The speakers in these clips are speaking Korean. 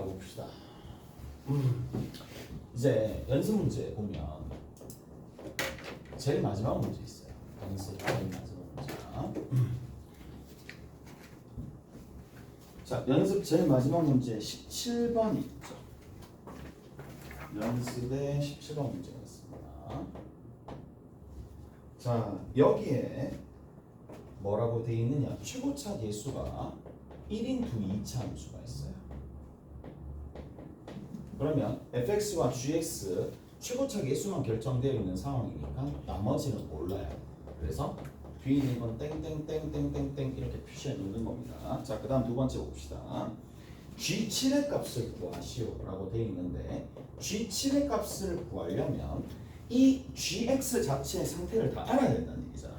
가봅시다. 이제 연습 문제 보면 제일 마지막 문제 있어요. 연습 제일 마지막 문제. 자, 연습 제일 마지막 문제 17번이 있죠. 연습의 17번 문제가 있습니다. 자, 여기에 뭐라고 되어 있느냐? 최고차 계수가 1인투 2차 함수가 있어요. 그러면 fx와 gx 최고차 계수만 결정되어 있는 상황이니까 나머지는 몰라요. 그래서 뒤에 있는 건 땡땡땡땡땡땡 이렇게 표시해 놓는 겁니다. 자, 그 다음 두 번째 봅시다. g7의 값을 구하시오 라고 되어 있는데 g7의 값을 구하려면 이 gx 자체의 상태를 다 알아야 된다는 얘기잖아.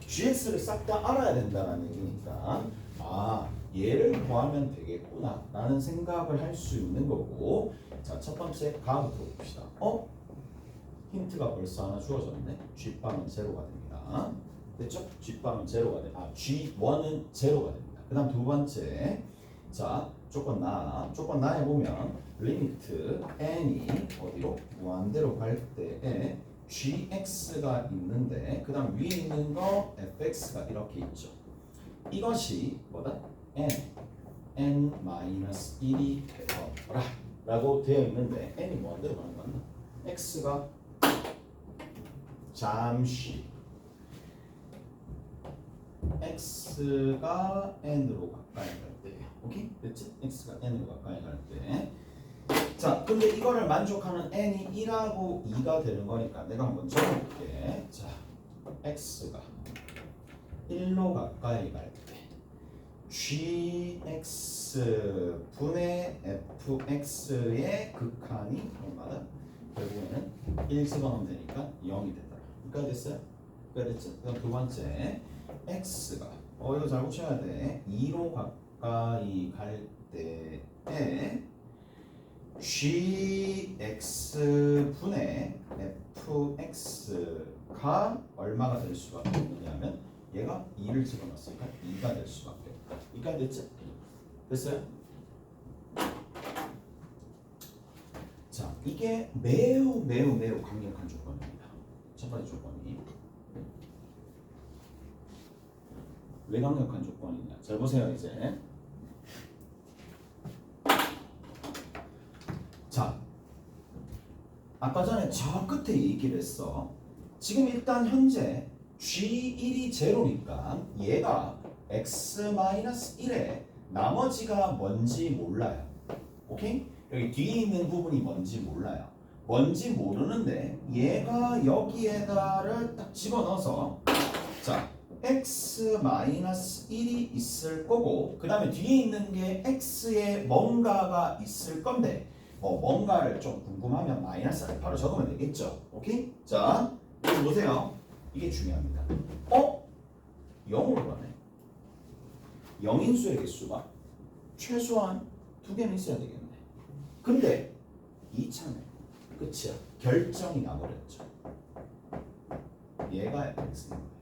gx를 싹 다 알아야 된다는 얘기니까 아, 얘를 구하면 되겠구나 라는 생각을 할 수 있는 거고. 자, 첫 번째 가부터 봅시다. 힌트가 벌써 하나 주어졌네. g빵은 제로가 됩니다. 됐죠? g빵은 제로가 돼. g1은 제로가 됩니다. 그 다음 두 번째, 자, 조건 나에 보면 리미트 n이 어디로? 무한대로 갈 때에 gx가 있는데 그 다음 위에 있는 거 fx가 이렇게 있죠. 이것이 뭐다? n-1이 되어라 라고 되어 있는데 n이 무한대로 가는 거 맞나? x가 잠시 x가 n으로 가까이 갈 때, 오케이? 됐지? x가 n으로 가까이 갈 때. 자, 근데 이거를 만족하는 n이 1하고 2가 되는 거니까 내가 한번 적어볼게. 자, x가 1로 가까이 갈 때 gx 분의 fx의 극한이 얼마다? 결국에는 1 집어넣으면 되니까 0이 되더라. 이거 됐어요? 이거 됐죠? 그럼 두 번째, x가 이거 잘 붙여야 돼. 2로 가까이 갈 때에 gx 분의 fx가 얼마가 될 수밖에 없느냐면 얘가 2를 집어넣었으니까 2가 될 수밖에 없다. 이까 됐죠? 됐어요? 자, 이게 매우 강력한 조건입니다. 첫 번째 조건이 왜 강력한 조건이냐? 잘 보세요. 이제 자, 아까 전에 저 끝에 얘기를 했어. 지금 일단 현재 g1이 제로니까 얘가 x-1에 나머지가 뭔지 몰라요. 오케이? 여기 뒤에 있는 부분이 뭔지 몰라요. 뭔지 모르는데 얘가 여기에다를 딱 집어넣어서 자, x-1이 있을 거고 그 다음에 뒤에 있는 게 x에 뭔가가 있을 건데 뭔가를 좀 궁금하면 마이너스 알파로 적으면 되겠죠. 오케이? 자, 여기 보세요. 이게 중요합니다. 0으로 가네. 0인수의 개수가 최소한 2개는 있어야 되겠네. 근데 2차네. 끝이야. 결정이 나버렸죠. 얘가 x인 거예요.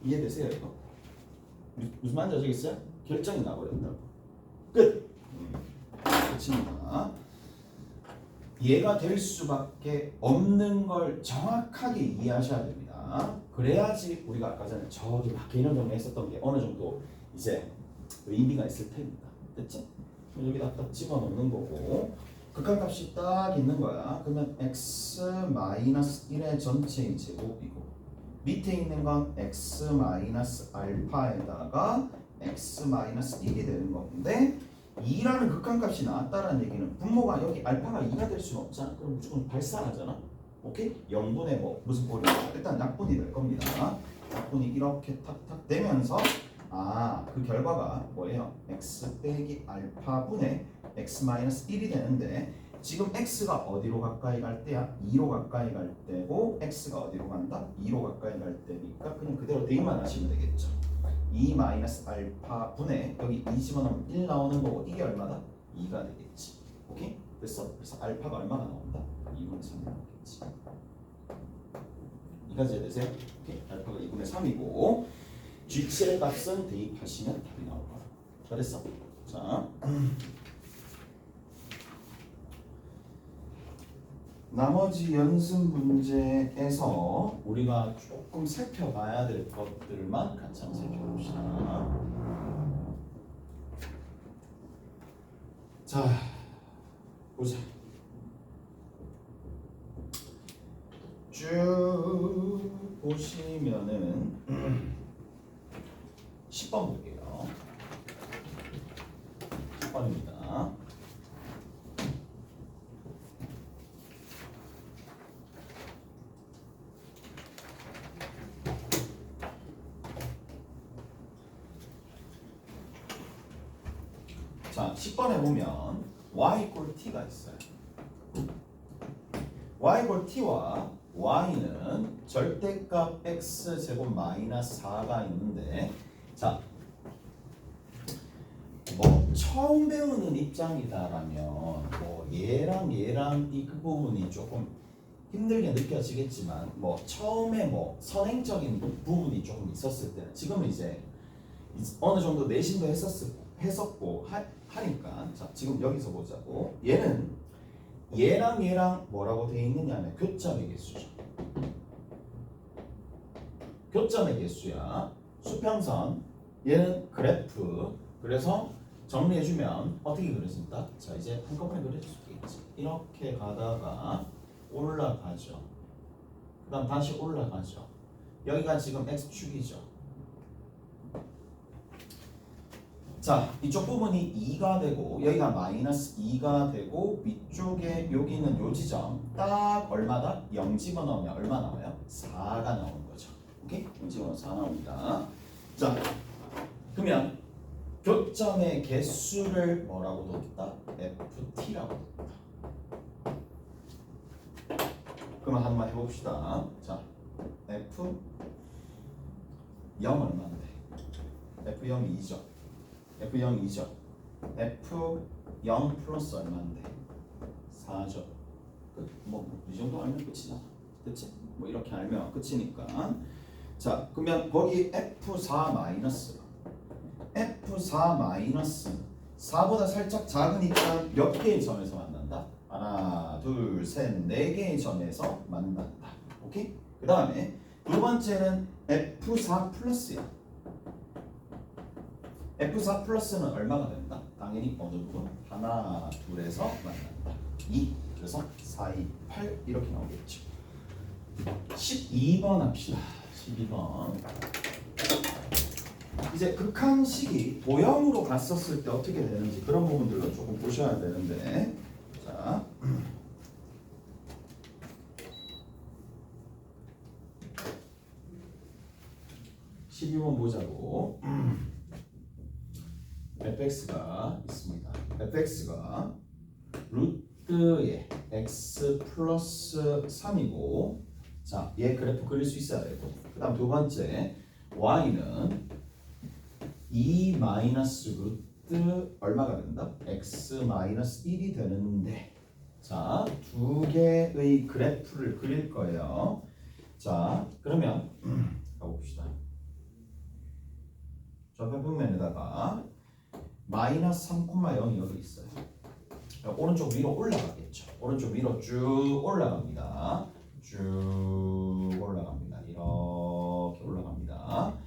이해되세요 이거? 무슨 말인지 아시겠어요? 결정이 나버렸다고. 끝! 끝입니다. 얘가 될 수밖에 없는 걸 정확하게 이해하셔야 됩니다. 그래야지 우리가 아까 전에 저기 막 개념 정리했었던 게 어느 정도 이제 의미가 있을 테니까. 됐지? 여기다 딱 집어넣는 거고 극한값이 딱 있는 거야. 그러면 x-1의 전체의 제곱이고 밑에 있는 건 x-알파에다가 x-1이 되는 건데 2라는 극한값이 나왔다는 얘기는 분모가 여기 알파가 2가 될 수는 없잖아. 그럼 무조건 발산하잖아. 오케이? 0분의 무슨 꼴이 일단 약분이 될 겁니다. 약분이 이렇게 탁탁 되면서 그 결과가 뭐예요? x 빼기 알파분의 x-1이 되는데 지금 x가 어디로 가까이 갈 때야? 2로 가까이 갈 때고 x가 어디로 간다? 2로 가까이 갈 때니까 그냥 그대로 대입만 하시면 되겠죠. 2 마이너스 알파 분의 여기 2 집어넣으면 1 나오는 거고 이게 얼마다? 2가 되겠지. 오케이? 됐어? 그래서 알파가 얼마가 나온다? 2분의 3이 나오겠지. 이까지 되세요? 오케이? 알파가 2분의 3이고 G7의 값은 대입하시면 답이 나올 거야. 잘했어? 자, 나머지 연습 문제에서 우리가 조금 살펴봐야 될 것들만 같이 한번 살펴봅시다. 자, 보자. 쭉 보시면은 10번 볼게요. 10번입니다. 자, 10번에 보면 y = t가 있어요. y = t와 y는 절대값 x제곱 마이너스 4가 있는데, 자, 뭐 처음 배우는 입장이다라면 뭐 얘랑 이 그 부분이 조금 힘들게 느껴지겠지만, 뭐 처음에 뭐 선행적인 부분이 조금 있었을 때는, 지금은 이제 어느 정도 내신도 했었고 하니까, 자, 지금 여기서 보자고. 얘랑 뭐라고 되어 있느냐면 교점의 개수죠. 교점의 개수야. 수평선. 얘는 그래프. 그래서 정리해주면 어떻게 그려진다? 자, 이제 한꺼번에 그려줄 수 있겠지. 이렇게 가다가 올라가죠. 그 다음 다시 올라가죠. 여기가 지금 x축이죠. 자, 이쪽 부분이 2가 되고 여기가 마이너스 2가 되고 위쪽에 여기는 요 지점 딱 얼마다? 0 집어넣으면 얼마 나와요? 4가 나오는 거죠. 오케이? 0 집어넣으면 4 나옵니다. 자, 그러면 교점의 개수를 뭐라고 뒀다? ft라고 뒀다. 그러면 한번 해봅시다. 자, f 0 얼마인데? f0이 2죠. F0 2죠. F0 플러스 얼마인데? 4죠. 이 정도 알면 끝이다. 그치? 뭐 이렇게 알면 끝이니까. 자, 그러면 거기 F4 마이너스. F4 마이너스 4보다 살짝 작으니까 몇 개의 점에서 만난다? 하나, 둘, 셋, 네 개의 점에서 만난다. 오케이? 그 다음에 두 번째는 F4 플러스야. F4 플러스는 얼마가 된다? 당연히 어느 부분? 하나, 둘에서 만난다. 2. 그래서 4, 2, 8 이렇게 나오겠죠. 12번 합시다. 12번. 이제 극한식이 도형으로 갔었을 때 어떻게 되는지 그런 부분들로 조금 보셔야 되는데, 자, (12번) 보자고. fx가 있습니다. fx가 루트의 x 플러스 3이고, 자, 얘 그래프 그릴 수 있어야 되고, 그 다음 두 번째 y는 2 마이너스 루트 얼마가 된다? x 마이너스 1이 되는데, 자, 두 개의 그래프를 그릴 거예요. 자, 그러면 가봅시다. 좌표평면에다가 마이너스 3,0이 여기 있어요. 오른쪽 위로 올라가겠죠. 오른쪽 위로 쭉 올라갑니다. 쭉 올라갑니다. 이렇게 올라갑니다.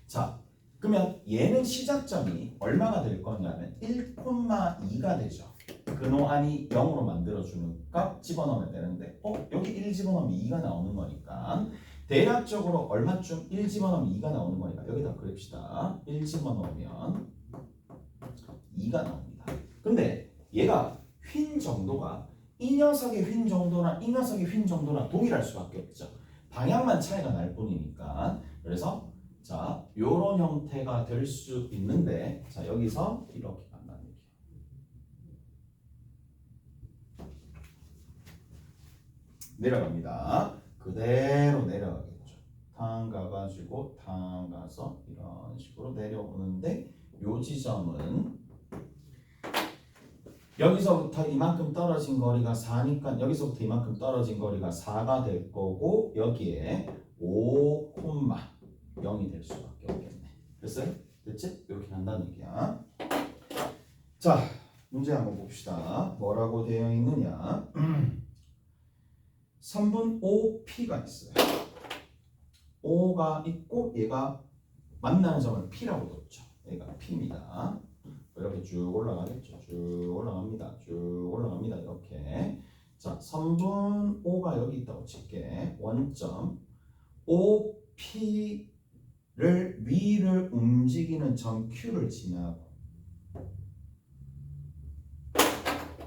자, 그러면 얘는 시작점이 얼마가 될 거냐면 1,2가 되죠. 근호안이 0으로 만들어주는 값 집어넣으면 되는데, 여기 1 집어넣으면 2가 나오는 거니까 대략적으로 얼마쯤 1 집어넣으면 2가 나오는 거니까 여기다 그립시다. 1 집어넣으면 2가 나옵니다. 근데 얘가 휜 정도가 이 녀석의 휜 정도나 이 녀석의 휜 정도나 동일할 수밖에 없죠. 방향만 차이가 날 뿐이니까. 그래서 자, 요런 형태가 될 수 있는데, 자, 여기서 이렇게 간다는 얘기예요. 내려갑니다. 그대로 내려가겠죠. 탕 가가지고 탕 가서 이런 식으로 내려오는데, 요 지점은 여기서부터 이만큼 떨어진 거리가 4니까 여기서부터 이만큼 떨어진 거리가 4가 될 거고, 여기에 5,0이 될 수밖에 없겠네. 됐어요? 됐지? 이렇게 간다는 얘기야. 자, 문제 한번 봅시다. 뭐라고 되어 있느냐? 3분 OP가 있어요. O가 있고 얘가 만나는 점을 P라고 뒀죠. 얘가 P입니다. 이렇게 쭉 올라가겠죠. 쭉 올라갑니다. 쭉 올라갑니다. 이렇게. 자, 3분 O가 여기 있다고 칠게. 원점 OP를 위를 움직이는 점 Q를 지나고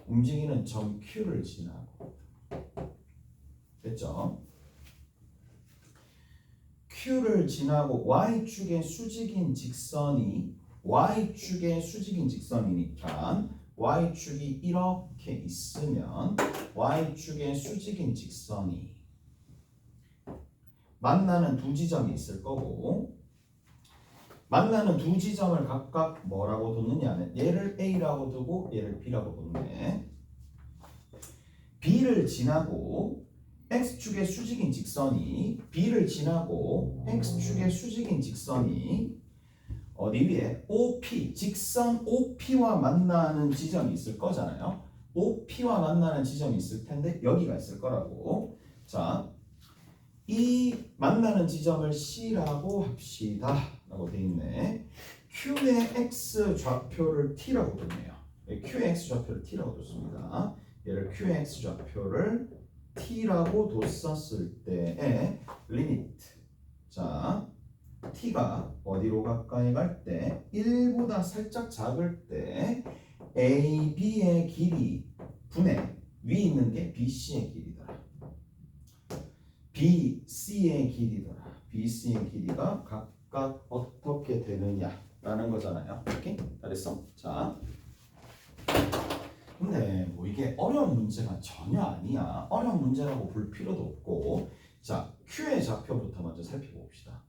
움직이는 점 Q를 지나고 됐죠? Q를 지나고 Y축의 수직인 직선이 Y축의 수직인 직선이니까 Y축이 이렇게 있으면 Y축의 수직인 직선이 만나는 두 지점이 있을 거고 만나는 두 지점을 각각 뭐라고 뒀느냐는 얘를 A라고 두고 얘를 B라고 뒀네. B를 지나고 X축의 수직인 직선이 B를 지나고 X축의 수직인 직선이 어디 위에 OP, 직선 OP와 만나는 지점이 있을 거잖아요. OP와 만나는 지점이 있을 텐데 여기가 있을 거라고. 자, 이 만나는 지점을 C라고 합시다 라고 돼 있네. Q의 X 좌표를 T라고 뒀네요. Q의 X 좌표를 T라고 뒀습니다. 얘를 Q의 X 좌표를 T라고 뒀었을 때의 리미트. 자, T가 어디로 가까이 갈 때 1보다 살짝 작을 때 AB의 길이 분의 위 있는 게 BC의 길이더라. BC의 길이더라. BC의 길이가 각각 어떻게 되느냐라는 거잖아요. 오케이? 잘했어? 자, 근데 뭐 이게 어려운 문제가 전혀 아니야. 어려운 문제라고 볼 필요도 없고. 자, Q의 좌표부터 먼저 살펴봅시다.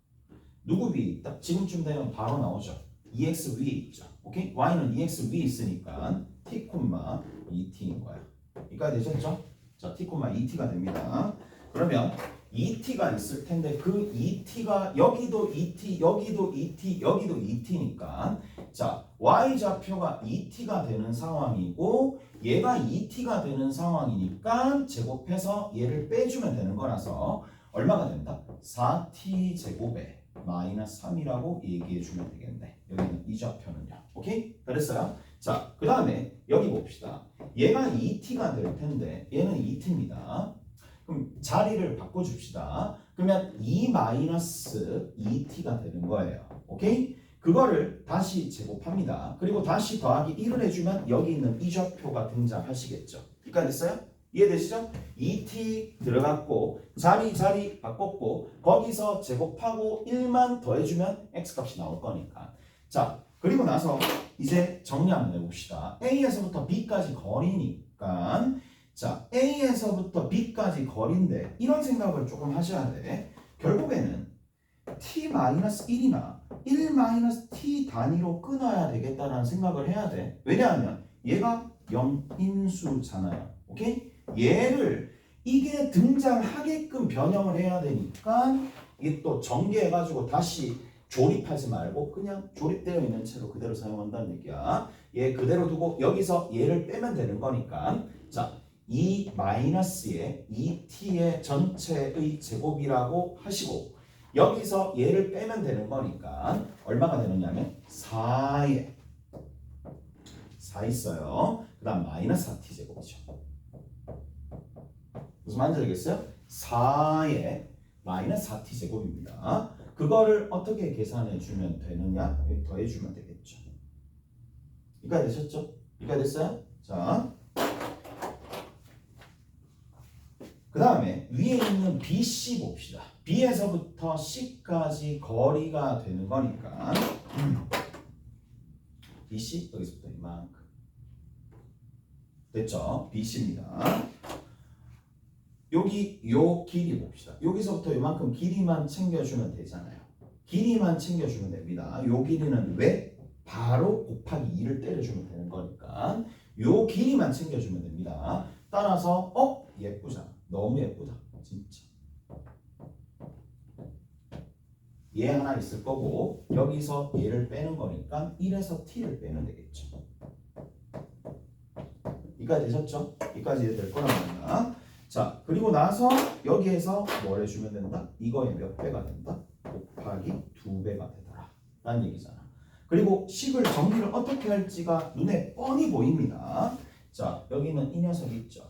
누구 위에 있다? 지금쯤 되면 바로 나오죠. EX 위에 있죠. 오케이? Y는 EX 위에 있으니까 T, 2T인 거야. 여기까지 되셨죠? 자, T, 2T가 됩니다. 그러면 2T가 있을 텐데 그 2T가 여기도 2T, 여기도 2T, 여기도 2T니까 자, Y 좌표가 2T가 되는 상황이고 얘가 2T가 되는 상황이니까 제곱해서 얘를 빼주면 되는 거라서 얼마가 된다? 4T 제곱에 마이너스 3이라고 얘기해 주면 되겠네. 여기는 이 좌표는요. 오케이? 그랬어요? 자, 그 다음에 여기 봅시다. 얘가 2T가 될 텐데 얘는 2T입니다. 그럼 자리를 바꿔줍시다. 그러면 2-2T가 되는 거예요. 오케이? 그거를 다시 제곱합니다. 그리고 다시 더하기 1을 해주면 여기 있는 이 좌표가 등장하시겠죠. 여기까지 됐어요? 이해되시죠? 2t 들어갔고 자리 바꿨고 거기서 제곱하고 1만 더해주면 x값이 나올 거니까. 자, 그리고 나서 이제 정리 한번 해봅시다. A에서부터 B까지 거리니까 자, A에서부터 B까지 거리인데 이런 생각을 조금 하셔야 돼. 결국에는 t-1이나 1-t 단위로 끊어야 되겠다라는 생각을 해야 돼. 왜냐하면 얘가 0인수잖아요. 오케이? 얘를 이게 등장하게끔 변형을 해야 되니까 이게 또 전개해가지고 다시 조립하지 말고 그냥 조립되어 있는 채로 그대로 사용한다는 얘기야. 얘 그대로 두고 여기서 얘를 빼면 되는 거니까 자, 이 마이너스에 2t의 전체의 제곱이라고 하시고 여기서 얘를 빼면 되는 거니까 얼마가 되느냐면 4에 4 있어요. 그 다음 마이너스 4t 제곱이죠. 무슨 말인지 알겠어요? 4에 마이너스 4t 제곱입니다. 그거를 어떻게 계산해 주면 되느냐? 더해 주면 되겠죠. 이까 되셨죠? 이까 됐어요? 자, 그 다음에 위에 있는 BC 봅시다. B에서부터 C까지 거리가 되는 거니까 BC 여기서부터 이만큼 됐죠? BC입니다. 여기 요 길이 봅시다. 여기서부터 이만큼 길이만 챙겨주면 되잖아요. 길이만 챙겨주면 됩니다. 요 길이는 왜? 바로 곱하기 2를 때려주면 되는 거니까 요 길이만 챙겨주면 됩니다. 따라서 예쁘잖아. 너무 예쁘다. 진짜. 얘 하나 있을 거고 여기서 얘를 빼는 거니까 1에서 t를 빼면 되겠죠. 이까지 되셨죠? 이까지 될 거란 말이야. 자, 그리고 나서 여기에서 뭘 해주면 된다? 이거의 몇 배가 된다? 곱하기 2배가 되더라 라는 얘기잖아. 그리고 식을 정리를 어떻게 할지가 눈에 뻔히 보입니다. 자, 여기는 이 녀석 있죠.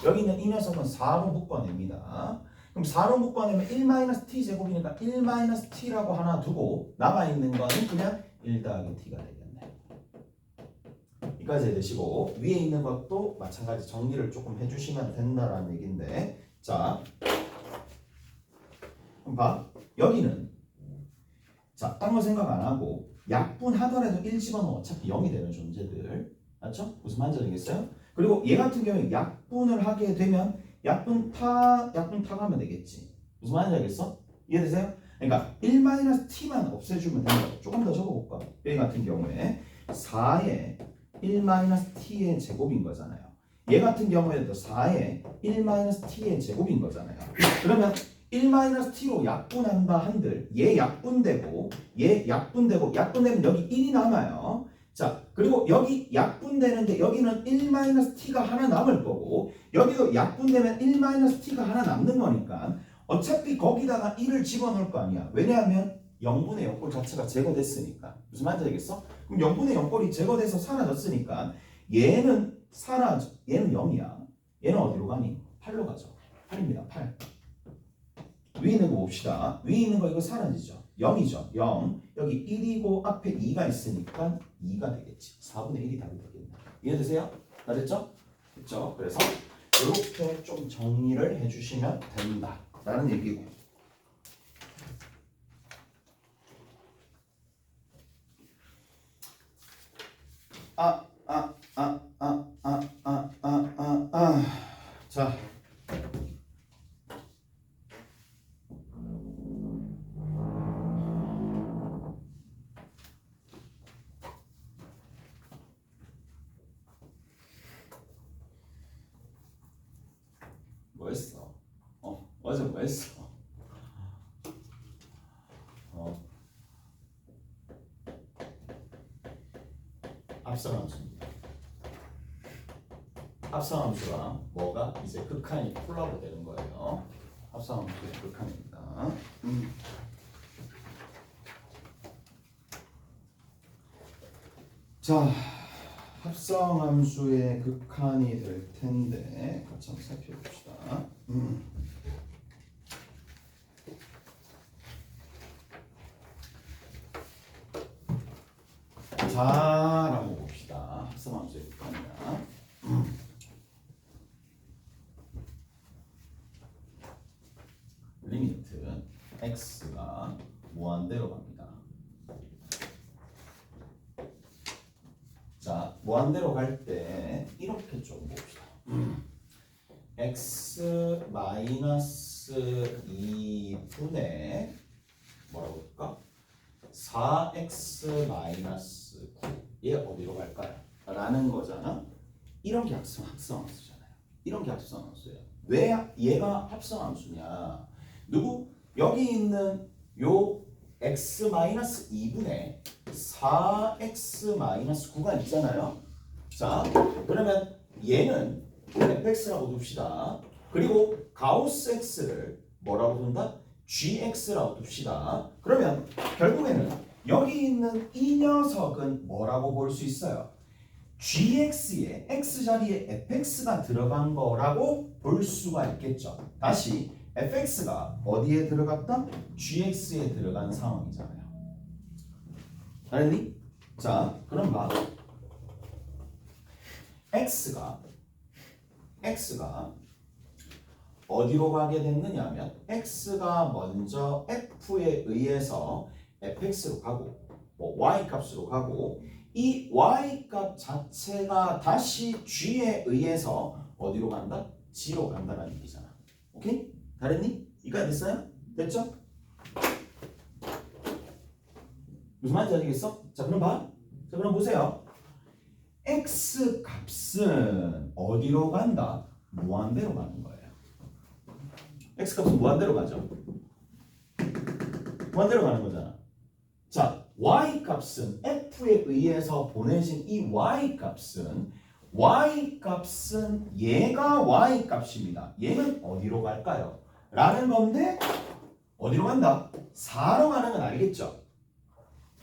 여기는 이 녀석은 4로 묶어냅니다. 그럼 4로 묶어내면 1-t 제곱이니까 1-t라고 하나 두고 남아있는 거는 그냥 1 더하기 t가 되겠네. 여기까지 되시고 위에 있는 것도 마찬가지 정리를 조금 해주시면 된다라는 얘기인데, 자, 그럼 봐. 여기는 자, 딴 거 생각 안 하고 약분하더라도 1 집어넣으면 어차피 0이 되는 존재들, 맞죠? 무슨 말인지 알겠어요? 그리고 얘 같은 경우에 약분을 하게 되면 약분 타가면 되겠지. 무슨 말인지 알겠어? 이해되세요? 그러니까 1-t만 없애주면 되는 거야. 조금 더 적어볼까? 얘 같은 경우에 4의 1-t의 제곱인 거잖아요. 얘 같은 경우에도 4의 1-t의 제곱인 거잖아요. 그러면 1-t로 약분한다 한들 얘 약분되고 약분되면 여기 1이 남아요. 자, 그리고 여기 약분되는데 여기는 1-t가 하나 남을 거고 여기도 약분되면 1-t가 하나 남는 거니까 어차피 거기다가 1을 집어넣을 거 아니야. 왜냐하면 0분의 0꼴 자체가 제거됐으니까. 무슨 말인지 알겠어? 그럼 0분의 0꼴이 제거돼서 사라졌으니까 얘는 얘는 0이야. 얘는 어디로 가니? 8로 가죠. 8입니다. 8. 위에 있는 거 봅시다. 위에 있는 거 이거 사라지죠. 0이죠. 0. 여기 1이고 앞에 2가 있으니까 2가 되겠지. 4분의 1이 답이 되겠네. 이해되세요? 다 됐죠? 됐죠? 그래서 이렇게 좀 정리를 해주시면 된다 라는 얘기고, 자, 뭐 했어? 어제 뭐 했어? 합성함수입니다. 합성함수랑 뭐가 이제 극한이 콜라보 되는 거예요. 합성함수의 극한입니다. 자, 합성함수의 극한이 될 텐데 같이 한번 살펴봅시다. 자, 라고 봅시다. 합성함수의 극한이야. 리미트 x가 무한대로 갑니다. 자, 무한대로 갈 때 이렇게 좀 봅시다. x 마이너스 2분의 뭐라고 할까? 4x 마이너스 9. 얘 어디로 갈까요? 라는 거잖아. 이런 게 합성함수잖아요. 이런 게 합성함수예요. 왜 얘가 합성함수냐? 누구? 여기 있는 요 x 마이너스 2분의 4x 마이너스 9가 있잖아요. 자, 그러면 얘는 fx라고 둡시다. 그리고 가우스 x를 뭐라고 둔다? gx라고 둡시다. 그러면 결국에는 여기 있는 이 녀석은 뭐라고 볼 수 있어요? gx에 x 자리에 fx가 들어간 거라고 볼 수가 있겠죠. 다시 fx가 어디에 들어갔다? gx에 들어간 상황이잖아요. 알았니? 자, 그럼 봐. x가 어디로 가게 됐느냐 하면 x가 먼저 f에 의해서 fx로 가고 뭐 y값으로 가고 이 y값 자체가 다시 g에 의해서 어디로 간다? g로 간다는 얘기잖아. 오케이? 다랬니? 이까지 됐어요? 됐죠? 무슨 말인지 알겠어? 자, 그럼 봐. 자, 그럼 보세요. x 값은 어디로 간다? 무한대로 가는 거예요. x 값은 무한대로 가죠. 무한대로 가는 거잖아. 자, y 값은 f에 의해서 보내진 이 y 값은 y 값은 얘가 y 값입니다. 얘는 어디로 갈까요? 라는 건데 어디로 간다? 4로 가는 건 알겠죠?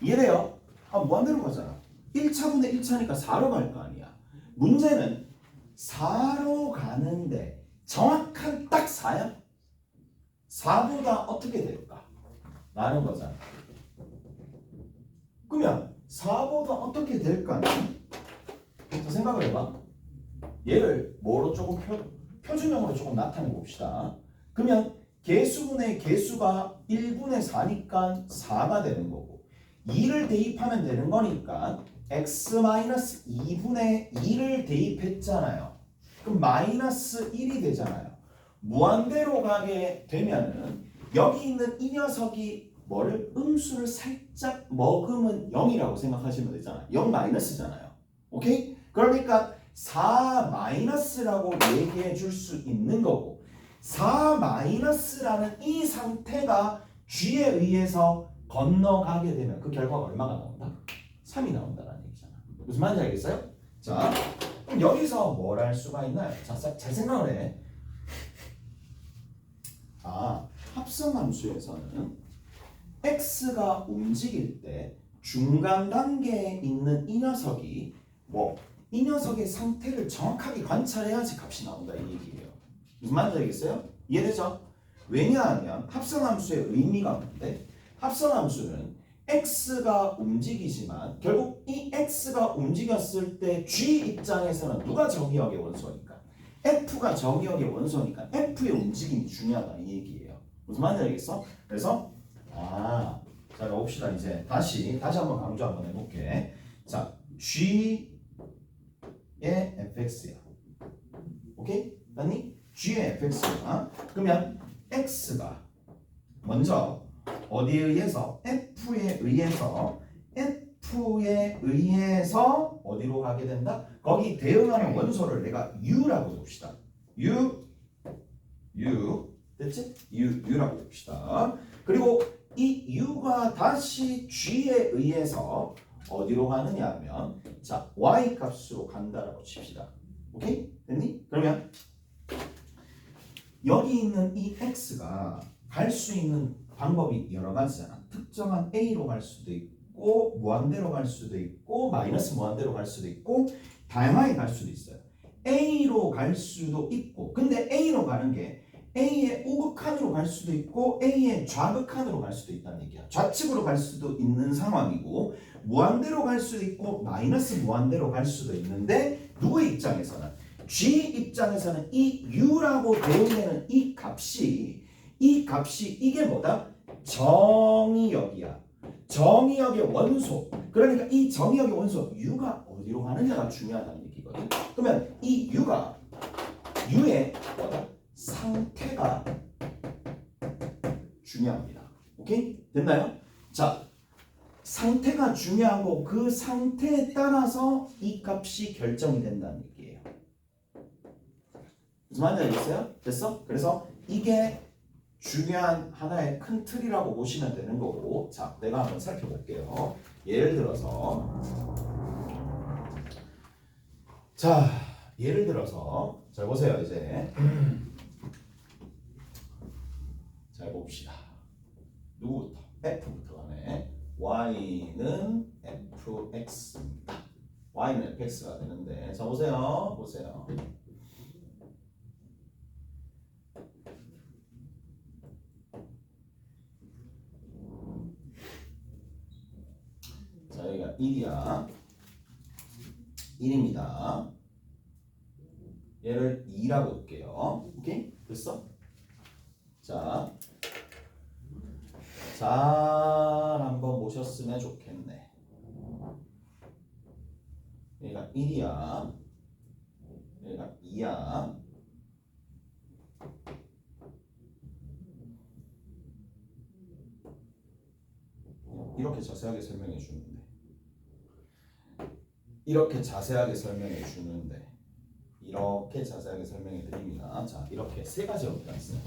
이해돼요? 무한대로 가잖아. 1차분의 1차니까 4로 갈 거 아니야. 문제는 4로 가는데 정확한 딱 4야? 4보다 어떻게 될까? 라는 거잖아. 그러면 4보다 어떻게 될까는 생각을 해봐. 얘를 뭐로 조금 표준형으로 조금 나타내 봅시다. 그러면 개수분의 개수가 1분의 4니까 4가 되는 거고 2를 대입하면 되는 거니까 x-2분의 2를 대입했잖아요. 그럼 마이너스 1이 되잖아요. 무한대로 가게 되면은 여기 있는 이 녀석이 뭐를 음수를 살짝 먹으면 0이라고 생각하시면 되잖아요. 0 마이너스잖아요. 오케이? 그러니까 4 마이너스라고 얘기해 줄 수 있는 거고 4 마이너스라는 이 상태가 G에 의해서 건너가게 되면 그 결과가 얼마가 나온다? 3이 나온다는 얘기잖아. 무슨 말인지 알겠어요? 자, 그럼 여기서 뭘 할 수가 있나요? 자, 잘 생각을 해. 합성함수에서는 x가 움직일 때 중간 단계에 있는 이 녀석이 이 녀석의 상태를 정확하게 관찰해야지 값이 나온다 이 얘기예요. 무슨 말인지 알겠어요? 이해되죠? 왜냐하면 합성함수의 의미가 뭔데? 합성함수는 x가 움직이지만 결국 이 x가 움직였을 때 g 입장에서는 누가 정의역의 원소니까? f가 정의역의 원소니까 f의 움직임이 중요하다 이 얘기예요. 무슨 말인지 알겠어? 그래서 자 봅시다. 이제 다시 한번 강조 한번 해볼게. 자 g의 fx야. 오케이? 맞니? g의 fx야. 그러면 x가 먼저 어디에 의해서? f에 의해서 어디로 가게 된다? 거기 대응하는 원소를 내가 u라고 봅시다. u 됐지? u라고 봅시다. 그리고 이 u가 다시 g에 의해서 어디로 가느냐 하면 자 y 값으로 간다라고 칩시다. 오케이? 됐니? 그러면 여기 있는 이 x가 갈 수 있는 방법이 여러 가지잖아. 특정한 a로 갈 수도 있고 무한대로 갈 수도 있고 마이너스 무한대로 갈 수도 있고 다양하게 갈 수도 있어요. a로 갈 수도 있고 근데 a로 가는 게 A의 우극한으로 갈 수도 있고 A의 좌극한으로 갈 수도 있다는 얘기야. 좌측으로 갈 수도 있는 상황이고 무한대로 갈 수도 있고 마이너스 무한대로 갈 수도 있는데 누구의 입장에서는 G 입장에서는 이 U라고 대응되는 이 값이 이게 뭐다? 정의역이야. 정의역의 원소. 그러니까 이 정의역의 원소 U가 어디로 가느냐가 중요하다는 얘기거든. 그러면 이 U가 U의 뭐다? 상태가 중요합니다. 오케이? 됐나요? 자, 상태가 중요하고 그 상태에 따라서 이 값이 결정이 된다는 얘기예요. 무슨 말인지 알겠어요? 됐어? 그래서 이게 중요한 하나의 큰 틀이라고 보시면 되는 거고 자, 내가 한번 살펴볼게요. 예를 들어서 잘 보세요. 이제 잘 봅시다. 누구부터? f부터 가네. y는 fx입니다. y는 fx가 되는데 자 보세요. 자 여기가 1이야. 1입니다. 얘를 2라고 볼게요. 오케이? 됐어? 자, 잘 한번 보셨으면 좋겠네. 얘가 1이야. 얘가 2야. 이렇게 자세하게 설명해 주는데 이렇게 자세하게 설명해 드립니다. 자, 이렇게 세 가지 형태가 있어요.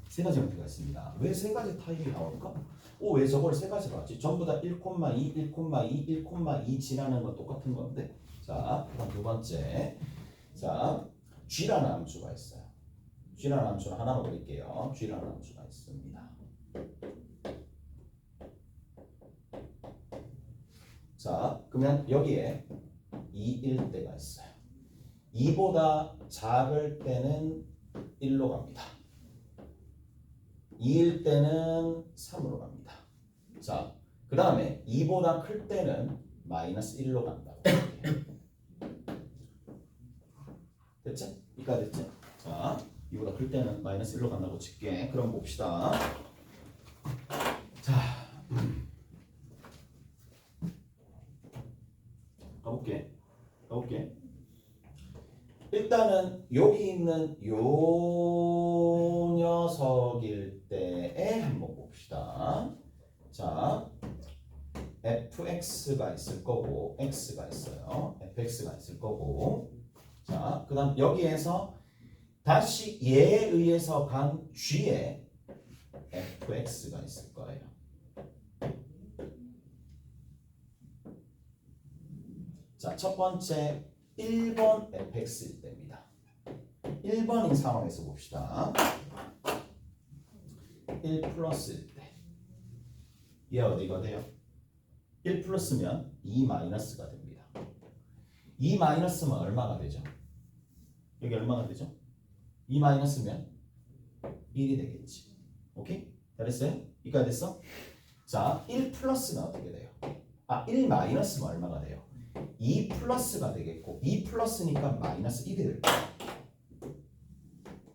세 가지 형태가 있습니다. 왜 세 가지 타입이 나올까? 왜 저걸 세 가지로 하지? 전부 다 1,2, 1,2, 1,2 지나는 건 똑같은 건데. 자, 그다음 두 번째. 자, g라는 함수가 있어요. g라는 함수는 하나만 그릴게요. g라는 함수가 있습니다. 자, 그러면 여기에 2일 때가 있어요. 2보다 작을 때는 1로 갑니다. 2일 때는 3으로 갑니다. 자, 그 다음에 2보다 클 때는 마이너스 1로 간다고. 됐죠? 이까 됐죠? 자, 2보다 클 때는 마이너스 1로 간다고 칠게. 그럼 봅시다. 자, 가볼게. 일단은 여기 있는 요 녀석일 때에 한번 봅시다. 자, fx가 있을 거고 x가 있어요. fx가 있을 거고 자, 그 다음 여기에서 다시 얘에 의해서 간 g에 fx가 있을 거예요. 자, 첫 번째 1번 fx일 때입니다. 1번인 상황에서 봅시다. 1 플러스일 때. 얘 어디가 돼요? 1 플러스면 2 마이너스가 됩니다. 2 마이너스면 얼마가 되죠? 여기 얼마가 되죠? 2 마이너스면 1이 되겠지. 오케이? 잘했어요? 이까지 됐어? 자, 1 플러스는 어떻게 돼요? 1 마이너스면 얼마가 돼요? 2 플러스가 되겠고 2 플러스니까 마이너스 1이 될 거야.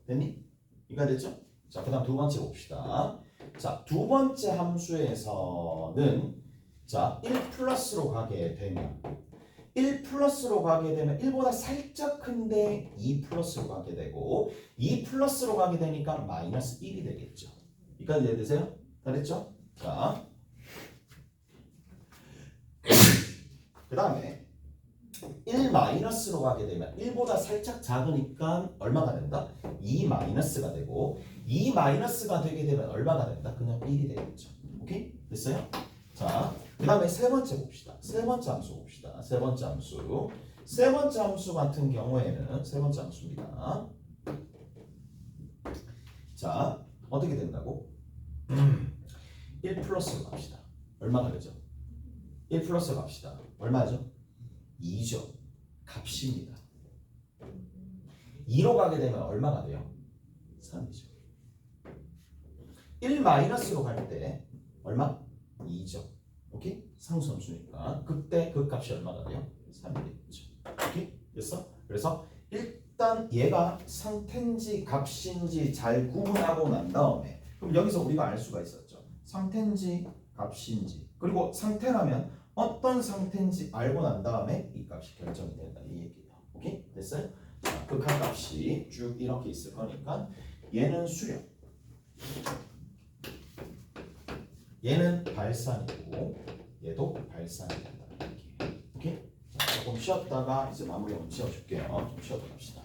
됐니? 이까지 됐죠? 자, 그 다음 두 번째 봅시다. 자, 두 번째 함수에서는 자, 1 플러스로 가게 되면 1 플러스로 가게 되면 1보다 살짝 큰데 2 플러스로 가게 되고 2 플러스로 가게 되니까 마이너스 1이 되겠죠. 이까지 이해되세요? 다 됐죠? 자, 그 다음에 1 마이너스로 가게 되면 1보다 살짝 작으니까 얼마가 된다? 2 마이너스가 되고 2 마이너스가 되게 되면 얼마가 된다? 그냥 1이 되겠죠. 오케이? 됐어요? 자, 그 다음에 세 번째 봅시다. 세 번째 함수 봅시다. 세 번째 함수. 세 번째 함수 같은 경우에는 세 번째 함수입니다. 자, 어떻게 된다고? 1 플러스로 갑시다. 얼마가 되죠? 1 플러스로 갑시다. 얼마죠? 2죠. 값입니다. 2로 가게 되면 얼마가 돼요? 3이죠. 1 마이너스로 갈 때 얼마? 2죠. 오케이? 상수함수니까 그때 그 값이 얼마가 돼요? 3이 되겠죠. 오케이? 됐어? 그래서 일단 얘가 상태인지 값인지 잘 구분하고 난 다음에 그럼 여기서 우리가 알 수가 있었죠. 상태인지 값인지 그리고 상태라면 어떤 상태인지 알고 난 다음에 이 값이 결정이 된다 이 얘기예요. 오케이? 됐어요? 자, 극한값이 쭉 이렇게 있을 거니까 얘는 수렴 얘는 발산이고 얘도 발산이 된다는 얘기예요. 오케이? 자, 조금 쉬었다가 이제 마무리 한번 지어줄게요. 좀 쉬었다 갑시다.